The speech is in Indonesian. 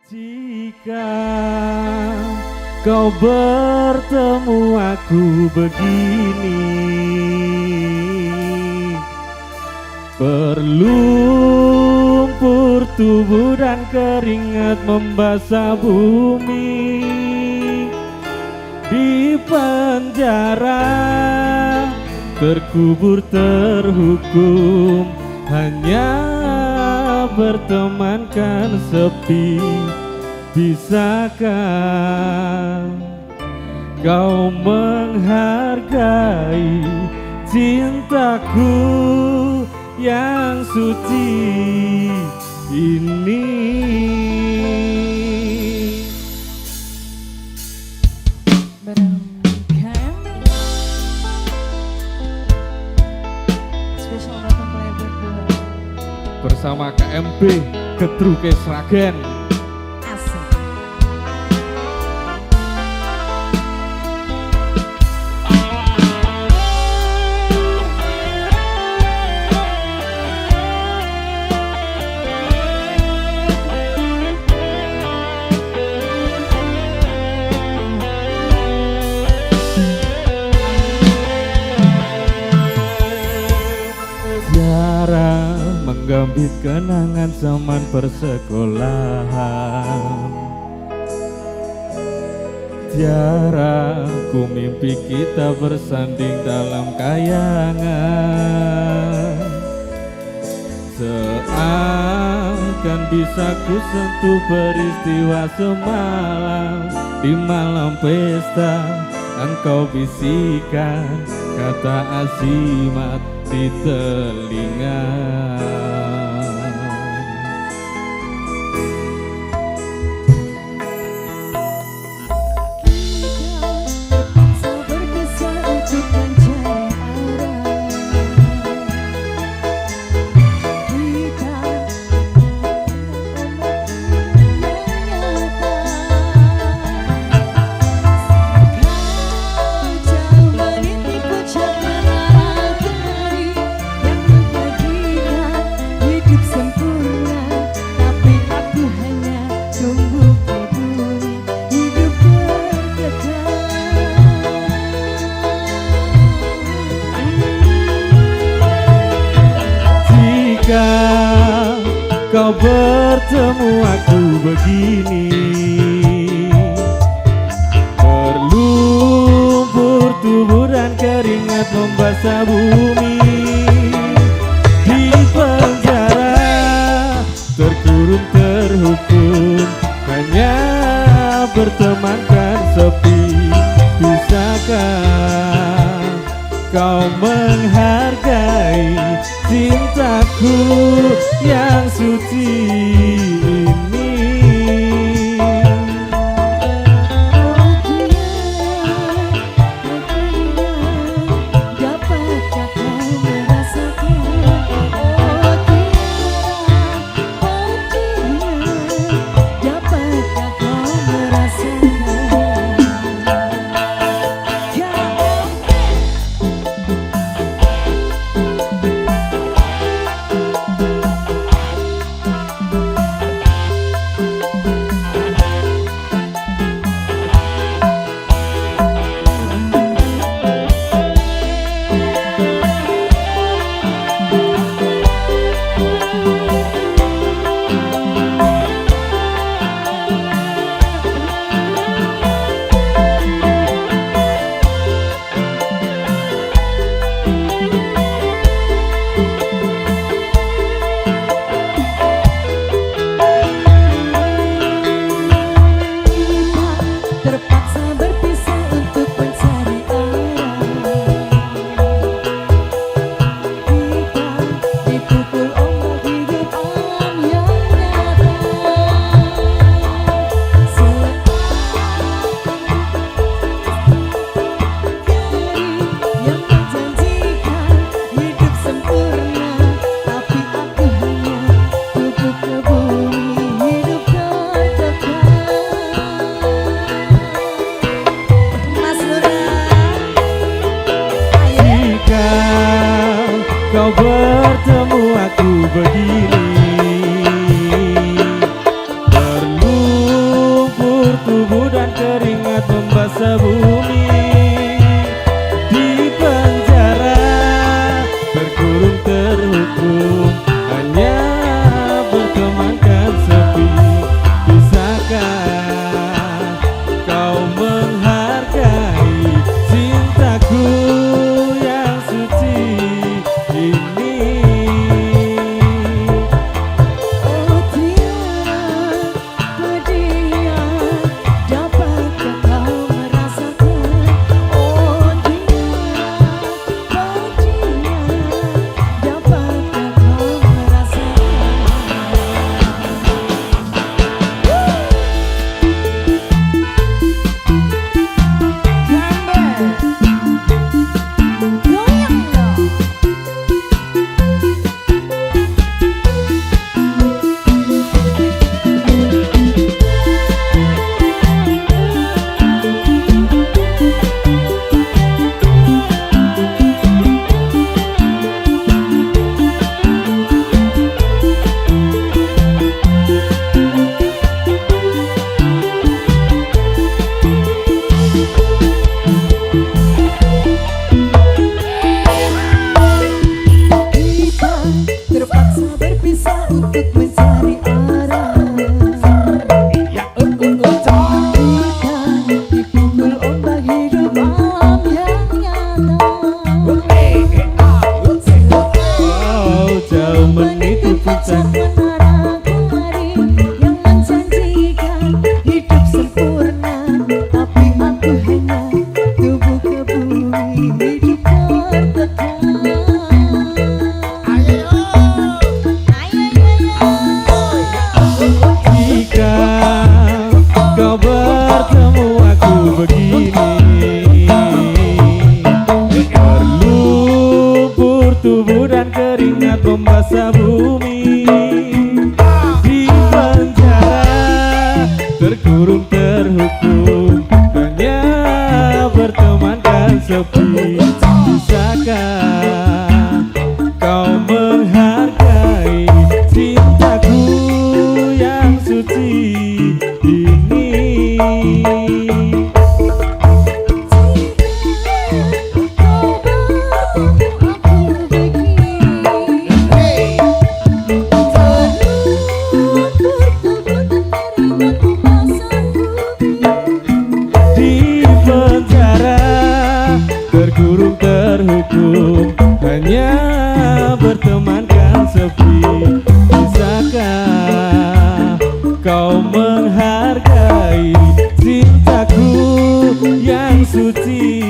Jika kau bertemu aku begini, berlumpur tubuh dan keringat membasah bumi, di penjara terkubur terhukum, hanya bertemankan sepi. Bisakah kau menghargai cintaku yang suci ini? Bersama KMB Getruke Sragen. Menggambit kenangan zaman persekolahan, tiara ku mimpi kita bersanding dalam kayangan, seakan bisa ku sentuh peristiwa semalam. Di malam pesta engkau bisikan kata azimat di telinga. Kau bertemu aku begini, berlumpur tubuh dan keringat membasah bumi, di penjara terkurung terhukum, hanya bertemankan sepi. Bisakah kau menghargai cintaku yang suci ini? Dapatkah kau merasakan? Dapatkah kau merasakan? tubuh dan keringat membasah bumi. Di penjara terkurung terhukum, hanya bertemankan sepi. Bisakah kau menghargai cintaku yang suci ini? Oh tiada kedian, dapatkah kau merasakan? Oh tiada kedian, dapatkah kau merasakan? Goyang dong. Kita terpaksa berpisah untuk mencari arah. Kita dipukul ombak hidup alam yang nyata. Oh, jauh meniti puncak menara kemari yang menjanjikan hidup sempurna, tapi aku hanya tubuh ke bumi, hidup tertekan. jika kau bertemu aku begini. Berlumpur tubuh dan keringat membasah bumi. Di penjara terkurung terhukum, hanya bertemankan sepi. Bisakah kau menghargai cintaku yang suci ini? Kau bertemu aku begini. Terlumpur tubuh dan keringat membasah bumi. Di penjara terkurung terhukum, hanya bertemankan sepi. Bisakah kau menghargai cintaku yang suci